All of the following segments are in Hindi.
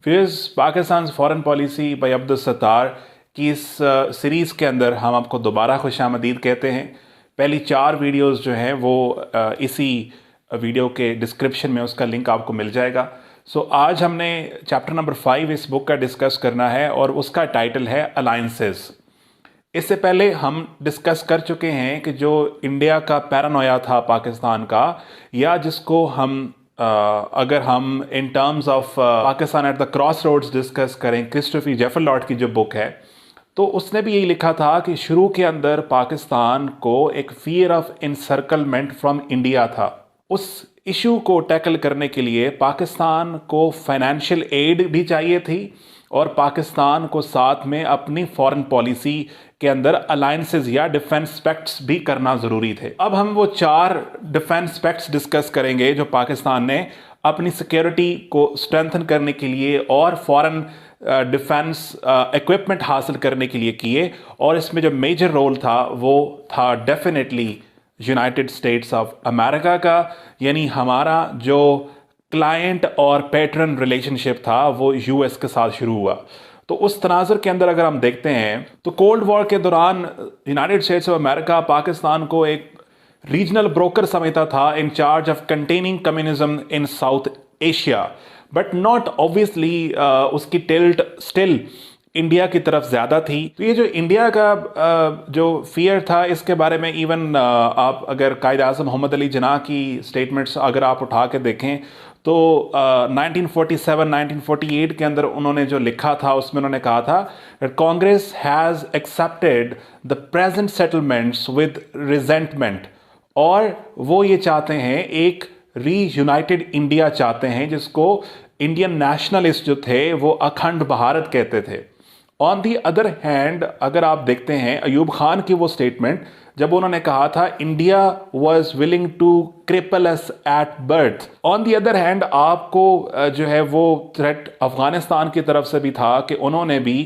फिर Pakistan foreign policy bye Abdul Sattar की इस सीरीज़ के अंदर हम आपको दोबारा खुशामदीद कहते हैं। पहली 4 वीडियोस जो हैं वो इसी वीडियो के डिस्क्रिप्शन में उसका लिंक आपको मिल जाएगा। आज हमने चैप्टर नंबर 5 इस बुक का डिस्कस करना है और उसका टाइटल है अलायंसेस। इससे पहले हम डिस्कस कर चुके हैं कि जो इंडिया का पैरानोया था पाकिस्तान का, या जिसको हम अगर हम in terms of Pakistan at the cross roads discuss करें, क्रिस्टोफर जेफरलॉट की जो बुक है, तो उसने भी यही लिखा था कि शुरू के अंदर पाकिस्तान को एक फियर ऑफ इनसर्कलमेंट फ्रॉम इंडिया था। उस इशू को टैकल करने के लिए पाकिस्तान को फाइनेंशियल एड भी चाहिए थी और पाकिस्तान को साथ में अपनी फॉरेन पॉलिसी के अंदर अलायंसेस या डिफेंस पैक्ट्स भी करना ज़रूरी थे। अब हम वो 4 डिफेंस पैक्ट्स डिस्कस करेंगे जो पाकिस्तान ने अपनी सिक्योरिटी को स्ट्रेंथन करने के लिए और फॉरेन डिफेंस इक्विपमेंट हासिल करने के लिए किए, और इसमें जो मेजर रोल था वो था definitely United States of America का। यानी हमारा जो क्लाइंट और पैटर्न रिलेशनशिप था वो यूएस के साथ शुरू हुआ। तो उस तनाज़ुर के अंदर अगर हम देखते हैं तो कोल्ड वॉर के दौरान United States of America Pakistan को एक रीजनल ब्रोकर समझता था in charge of containing communism in south Asia, but not obviously उसकी टिल्ट स्टिल इंडिया की तरफ ज़्यादा थी। तो ये जो इंडिया का जो फियर था, इसके बारे में इवन आप अगर कायद आज़म मोहम्मद अली जिन्ना की स्टेटमेंट्स अगर आप उठा के देखें तो 1947-1948 के अंदर उन्होंने जो लिखा था उसमें उन्होंने कहा था Congress has accepted the present settlements with resentment, और वो ये चाहते हैं एक रीयूनाइटेड इंडिया चाहते हैं जिसको इंडियन नेशनलिस्ट जो थे वो अखंड भारत कहते थे। ऑन दी अदर हैंड अगर आप देखते हैं अयूब खान की वो स्टेटमेंट जब उन्होंने कहा था India was willing to cripple us at birth. On the other hand आपको जो है वो थ्रेट अफगानिस्तान की तरफ से भी था कि उन्होंने भी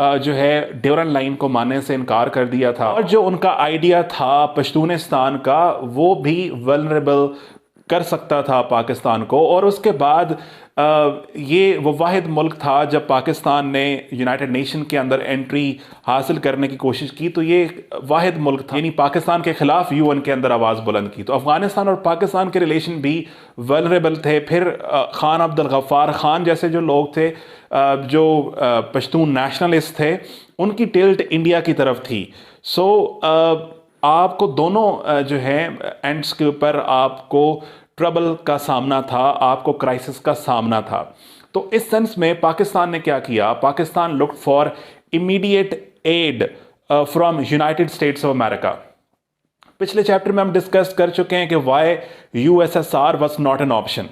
जो है ड्यूरन लाइन को मानने से इनकार कर दिया था, और जो उनका आइडिया था पश्तूनिस्तान का वो भी वल्नरेबल कर सकता था पाकिस्तान को। और उसके बाद ये वो वाहिद मुल्क था जब पाकिस्तान ने यूनाइटेड नेशन के अंदर एंट्री हासिल करने की कोशिश की, तो ये वाहिद मुल्क था यानी पाकिस्तान के खिलाफ यूएन के अंदर आवाज़ बुलंद की। तो अफगानिस्तान और पाकिस्तान के रिलेशन भी वल्नरेबल थे। फिर खान अब्दुल गफ्फार खान जैसे जो लोग थे जो पश्तून नेशनलिस्ट थे, उनकी टिल्ट इंडिया की तरफ थी। आपको दोनों जो है एंड्स के ऊपर आपको ट्रबल का सामना था, आपको क्राइसिस का सामना था। तो इस सेंस में पाकिस्तान ने क्या किया, Pakistan looked for immediate aid from United States of America. पिछले चैप्टर में हम डिस्कस कर चुके हैं कि why USSR was not an option.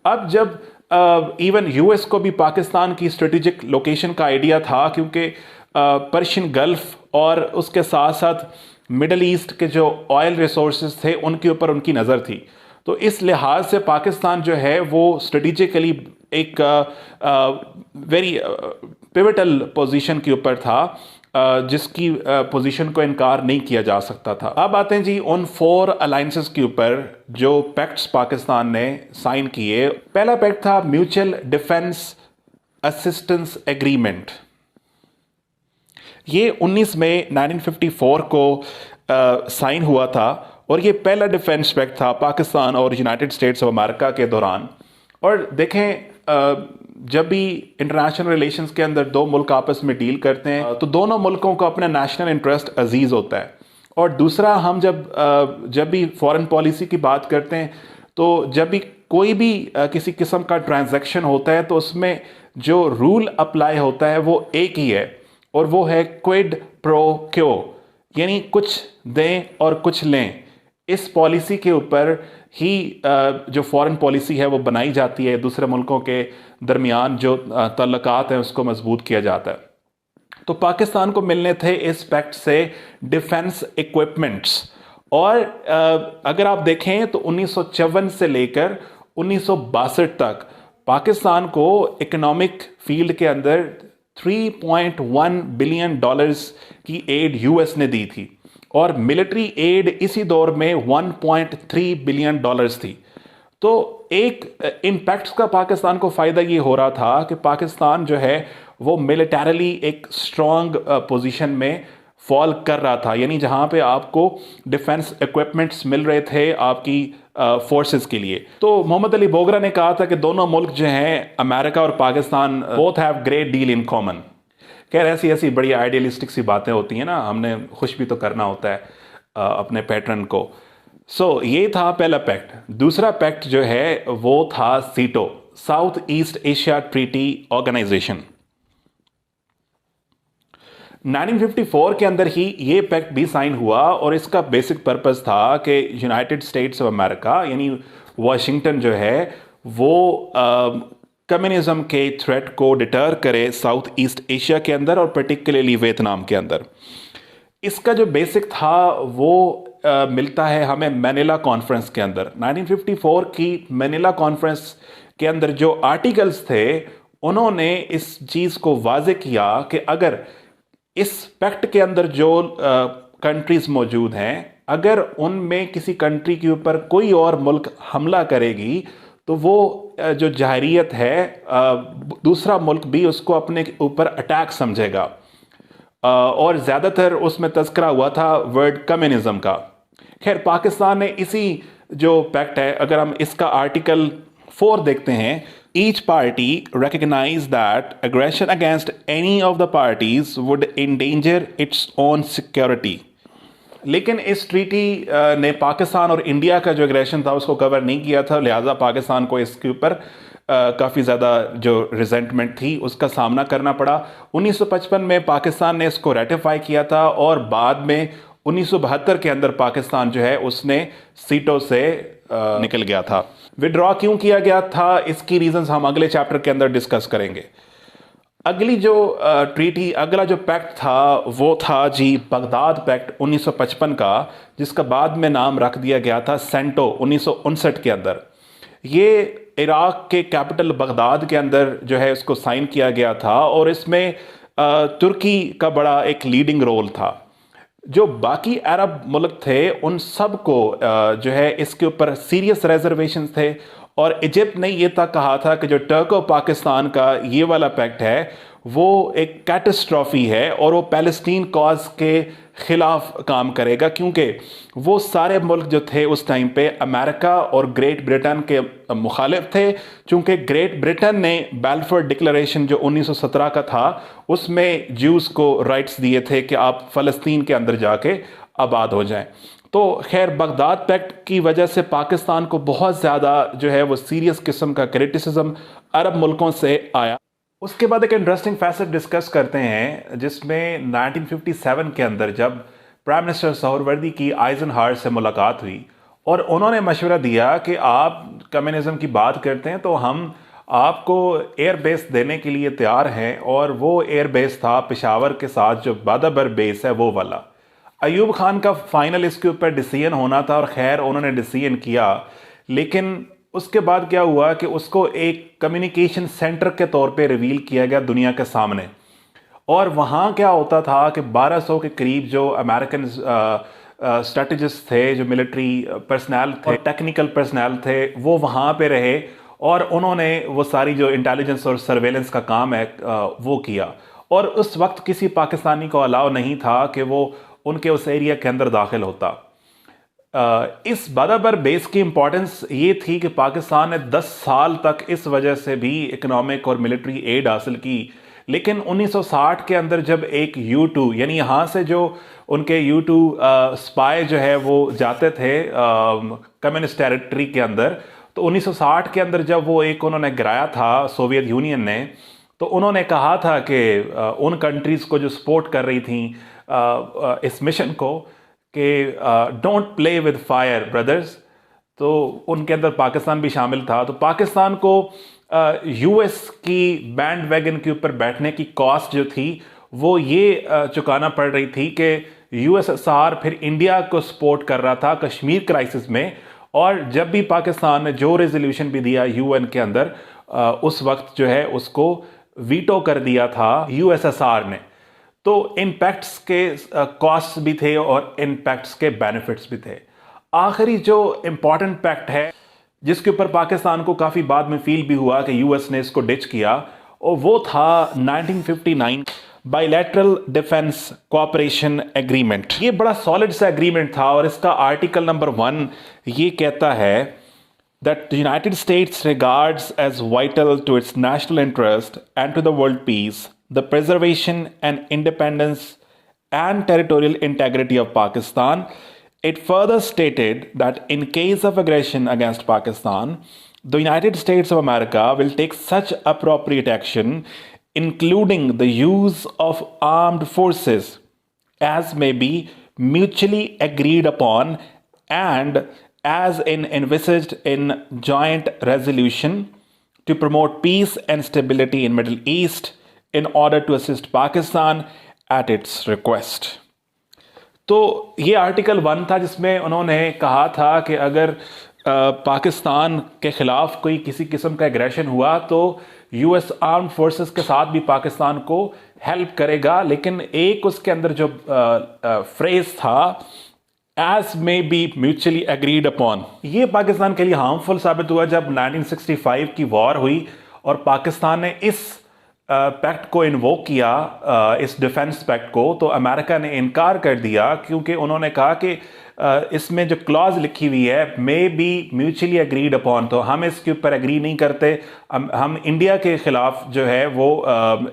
अब जब इवन यूएस को भी पाकिस्तान की स्ट्रेटेजिक लोकेशन का आइडिया था, क्योंकि पर्शियन गल्फ और उसके साथ साथ मिडल ईस्ट के जो ऑयल रिसोर्सेज थे उनके ऊपर उनकी नज़र थी। तो इस लिहाज से पाकिस्तान जो है वो स्ट्रेटिजिकली एक वेरी पिवटल पोजीशन के ऊपर था, जिसकी पोजीशन को इनकार नहीं किया जा सकता था। अब आते हैं जी उन 4 अलायंसेस के ऊपर जो पैक्ट्स पाकिस्तान ने साइन किए। पहला पैक्ट था म्यूचुअल डिफेंस असिस्टेंस एग्रीमेंट। ये 19 मई 1954 को साइन हुआ था और ये पहला डिफेंस पैक्ट था पाकिस्तान और यूनाइटेड स्टेट्स ऑफ अमेरिका के दौरान। और देखें जब भी इंटरनेशनल रिलेशंस के अंदर 2 मुल्क आपस में डील करते हैं तो दोनों मुल्कों को अपना नेशनल इंटरेस्ट अजीज होता है। और दूसरा, हम जब भी फॉरेन पॉलिसी की बात करते हैं तो जब भी कोई भी किसी किस्म का ट्रांजैक्शन होता है तो उसमें जो रूल अप्लाई होता है वो एक ही है, और वो है क्विड प्रो क्यो, यानी कुछ दें और कुछ लें। इस पॉलिसी के ऊपर ही जो फॉरेन पॉलिसी है वो बनाई जाती है, दूसरे मुल्कों के दरमियान जो तल्लुकात हैं उसको मजबूत किया जाता है। तो पाकिस्तान को मिलने थे इस पैक्ट से डिफेंस इक्विपमेंट्स। और अगर आप देखें तो 1954 से लेकर 1962 तक पाकिस्तान को इकोनॉमिक फील्ड के अंदर $3.1 बिलियन की एड यूएस ने दी थी, और मिलिट्री एड इसी दौर में $1.3 बिलियन थी। तो एक इम्पैक्ट्स का पाकिस्तान को फ़ायदा ये हो रहा था कि पाकिस्तान जो है वो मिलिटरली एक स्ट्रॉन्ग पोजीशन में फॉल कर रहा था, यानी जहाँ पे आपको डिफेंस इक्विपमेंट्स मिल रहे थे आपकी फोर्सेस के लिए। तो मोहम्मद अली बोगरा ने कहा था कि दोनों मुल्क जो हैं अमेरिका और Pakistan both have great deal in common. खैर ऐसी ऐसी बड़ी आइडियलिस्टिक सी बातें होती हैं ना, हमने खुश भी तो करना होता है अपने पैटर्न को। ये था पहला पैक्ट। दूसरा पैक्ट जो है वो था SEATO, South East Asia Treaty Organization. 1954 के अंदर ही ये पैक्ट भी साइन हुआ और इसका बेसिक पर्पस था कि यूनाइटेड स्टेट्स ऑफ अमेरिका यानी वाशिंगटन जो है वो कम्युनिज्म के थ्रेट को डिटर करे साउथ ईस्ट एशिया के अंदर और पर्टिकुलरली वियतनाम के अंदर। इसका जो बेसिक था वो मिलता है हमें मैनिला कॉन्फ्रेंस के अंदर। 1954 की मैनिला कॉन्फ्रेंस के अंदर जो आर्टिकल्स थे उन्होंने इस चीज़ को वाजे किया कि अगर इस पैक्ट के अंदर जो कंट्रीज मौजूद हैं, अगर उनमें किसी कंट्री के ऊपर कोई और मुल्क हमला करेगी तो वो जो जाहिरियत है दूसरा मुल्क भी उसको अपने ऊपर अटैक समझेगा। और ज़्यादातर उसमें तज़किरा हुआ था वर्ड कम्युनिज्म का। खैर पाकिस्तान ने इसी जो पैक्ट है, अगर हम इसका आर्टिकल 4 देखते हैं, each party recognize that aggression against any of the parties would endanger its own security. लेकिन इस ट्रीटी ने पाकिस्तान और इंडिया का जो एग्रेशन था उसको कवर नहीं किया था, लिहाजा पाकिस्तान को इसके ऊपर काफ़ी ज़्यादा जो रिजेंटमेंट थी उसका सामना करना पड़ा। 1955 में पाकिस्तान ने इसको रेटिफाई किया था और बाद में 1972 के अंदर पाकिस्तान जो है उसने सीटों से निकल गया था। विड्रॉ क्यों किया गया था इसकी रीजंस हम अगले चैप्टर के अंदर डिस्कस करेंगे। अगली जो ट्रीटी, अगला जो पैक्ट था वो था जी बगदाद पैक्ट 1955 का, जिसका बाद में नाम रख दिया गया था सेंटो 1959 के अंदर। ये इराक के कैपिटल बगदाद के अंदर जो है उसको साइन किया गया था और इसमें तुर्की का बड़ा एक लीडिंग रोल था। जो बाकी अरब मुल्क थे उन सब को जो है इसके ऊपर सीरियस रिजर्वेशन थे और इजिप्ट ने ये तक कहा था कि जो टर्को पाकिस्तान का ये वाला पैक्ट है वो एक कैटास्ट्रॉफी है और वो पैलेस्टीन कॉज के खिलाफ काम करेगा, क्योंकि वो सारे मुल्क जो थे उस टाइम पे अमेरिका और ग्रेट ब्रिटेन के मुखालिफ थे। चूंकि ग्रेट ब्रिटेन ने बैलफोर डिक्लेरेशन जो 1917 का था उसमें ज्यूस को राइट्स दिए थे कि आप फ़लस्तीन के अंदर जाके आबाद हो जाएं। तो खैर बगदाद पैक्ट की वजह से पाकिस्तान को बहुत ज़्यादा जो है वो सीरियस किस्म का क्रिटिसिज्म अरब मुल्कों से आया। उसके बाद एक इंटरेस्टिंग फैसेट डिस्कस करते हैं जिसमें 1957 के अंदर जब प्राइम मिनिस्टर सोहरवर्दी की आइजनहावर से मुलाकात हुई और उन्होंने मशवरा दिया कि आप कम्युनिज्म की बात करते हैं तो हम आपको एयर बेस देने के लिए तैयार हैं, और वो एयर बेस था पेशावर के साथ जो बादाबर बेस है वो वाला। अयूब खान का फाइनल इसके ऊपर डिसीजन होना था और खैर उन्होंने डिसीजन किया, लेकिन उसके बाद क्या हुआ कि उसको एक कम्युनिकेशन सेंटर के तौर पे रिवील किया गया दुनिया के सामने। और वहाँ क्या होता था कि 1200 के करीब जो अमेरिकन स्ट्रेटजिस्ट थे, जो मिलिट्री पर्सनल थे, टेक्निकल पर्सनल थे, वो वहाँ पे रहे और उन्होंने वो सारी जो इंटेलिजेंस और सर्वेलेंस का काम है वो किया। और उस वक्त किसी पाकिस्तानी को अलाउ नहीं था कि वो उनके उस एरिया के अंदर दाखिल होता। इस बादाबर बेस की इंपॉर्टेंस ये थी कि पाकिस्तान ने 10 साल तक इस वजह से भी इकोनॉमिक और मिलिट्री एड हासिल की। लेकिन 1960 के अंदर जब एक U2 यानी यहाँ से जो उनके U2 स्पाई जो है वो जाते थे कम्युनिस्ट टेरिटरी के अंदर, तो 1960 के अंदर जब वो एक उन्होंने गिराया था सोवियत यूनियन ने, तो उन्होंने कहा था कि उन कंट्रीज़ को जो सपोर्ट कर रही थी इस मिशन को कि don't play with fire brothers, तो उनके अंदर पाकिस्तान भी शामिल था। तो पाकिस्तान को US की बैंड वैगन के ऊपर बैठने की कॉस्ट जो थी वो ये चुकाना पड़ रही थी कि USSR फिर इंडिया को सपोर्ट कर रहा था कश्मीर क्राइसिस में, और जब भी पाकिस्तान ने जो रेजोल्यूशन भी दिया UN के अंदर उस वक्त जो है उसको वीटो कर दिया था USSR ने। तो इम्पैक्ट्स के कॉस्ट भी थे और इम्पैक्ट्स के बेनिफिट्स भी थे। आखिरी जो इम्पॉर्टेंट पैक्ट है जिसके ऊपर पाकिस्तान को काफ़ी बाद में फील भी हुआ कि यूएस ने इसको डिच किया, और वो था 1959 बायलैटरल डिफेंस कोऑपरेशन एग्रीमेंट। ये बड़ा सॉलिड सा एग्रीमेंट था और इसका आर्टिकल नंबर 1 ये कहता है that the United States regards as vital to its national interest and to the world peace, the preservation and independence and territorial integrity of Pakistan. It further stated that in case of aggression against Pakistan, the United States of America will take such appropriate action, including the use of armed forces, as may be mutually agreed upon and as envisaged in joint resolution to promote peace and stability in Middle East in order to assist Pakistan at its request. तो ये आर्टिकल 1 था जिसमें उन्होंने कहा था कि अगर पाकिस्तान के ख़िलाफ़ कोई किसी किस्म का एग्रेशन हुआ तो यूएस आर्म्ड फोर्सेस के साथ भी पाकिस्तान को हेल्प करेगा, लेकिन एक उसके अंदर जो फ्रेज़ था as may be mutually agreed upon, ये पाकिस्तान के लिए हार्मफुल साबित हुआ जब 1965 की वॉर हुई और पाकिस्तान ने इस पैक्ट को इन्वोक किया, इस डिफेंस पैक्ट को, तो अमेरिका ने इनकार कर दिया क्योंकि उन्होंने कहा कि इसमें जो क्लॉज लिखी हुई है may be mutually agreed upon, तो हम इसके ऊपर एग्री नहीं करते, हम इंडिया के ख़िलाफ़ जो है वो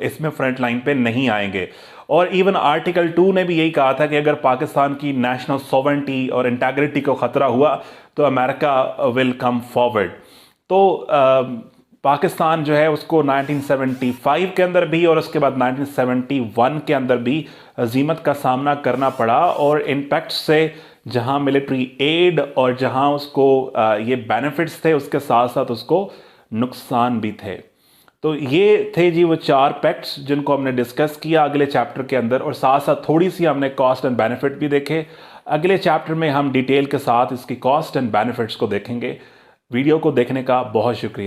इसमें फ्रंट लाइन पे नहीं आएंगे। और इवन आर्टिकल 2 ने भी यही कहा था कि अगर पाकिस्तान की नेशनल सॉवरेंटी और इंटेग्रिटी को ख़तरा हुआ तो अमेरिका विल कम फॉरवर्ड। तो पाकिस्तान जो है उसको 1975 के अंदर भी और उसके बाद 1971 के अंदर भी अजीमत का सामना करना पड़ा, और इम्पैक्ट से जहां मिलिट्री एड और जहां उसको ये बेनिफिट्स थे उसके साथ साथ उसको नुकसान भी थे। तो ये थे जी वो 4 पैक्ट्स जिनको हमने डिस्कस किया अगले चैप्टर के अंदर, और साथ साथ थोड़ी सी हमने कॉस्ट एंड बेनिफिट भी देखे। अगले चैप्टर में हम डिटेल के साथ इसकी कॉस्ट एंड बेनिफिट्स को देखेंगे। वीडियो को देखने का बहुत शुक्रिया।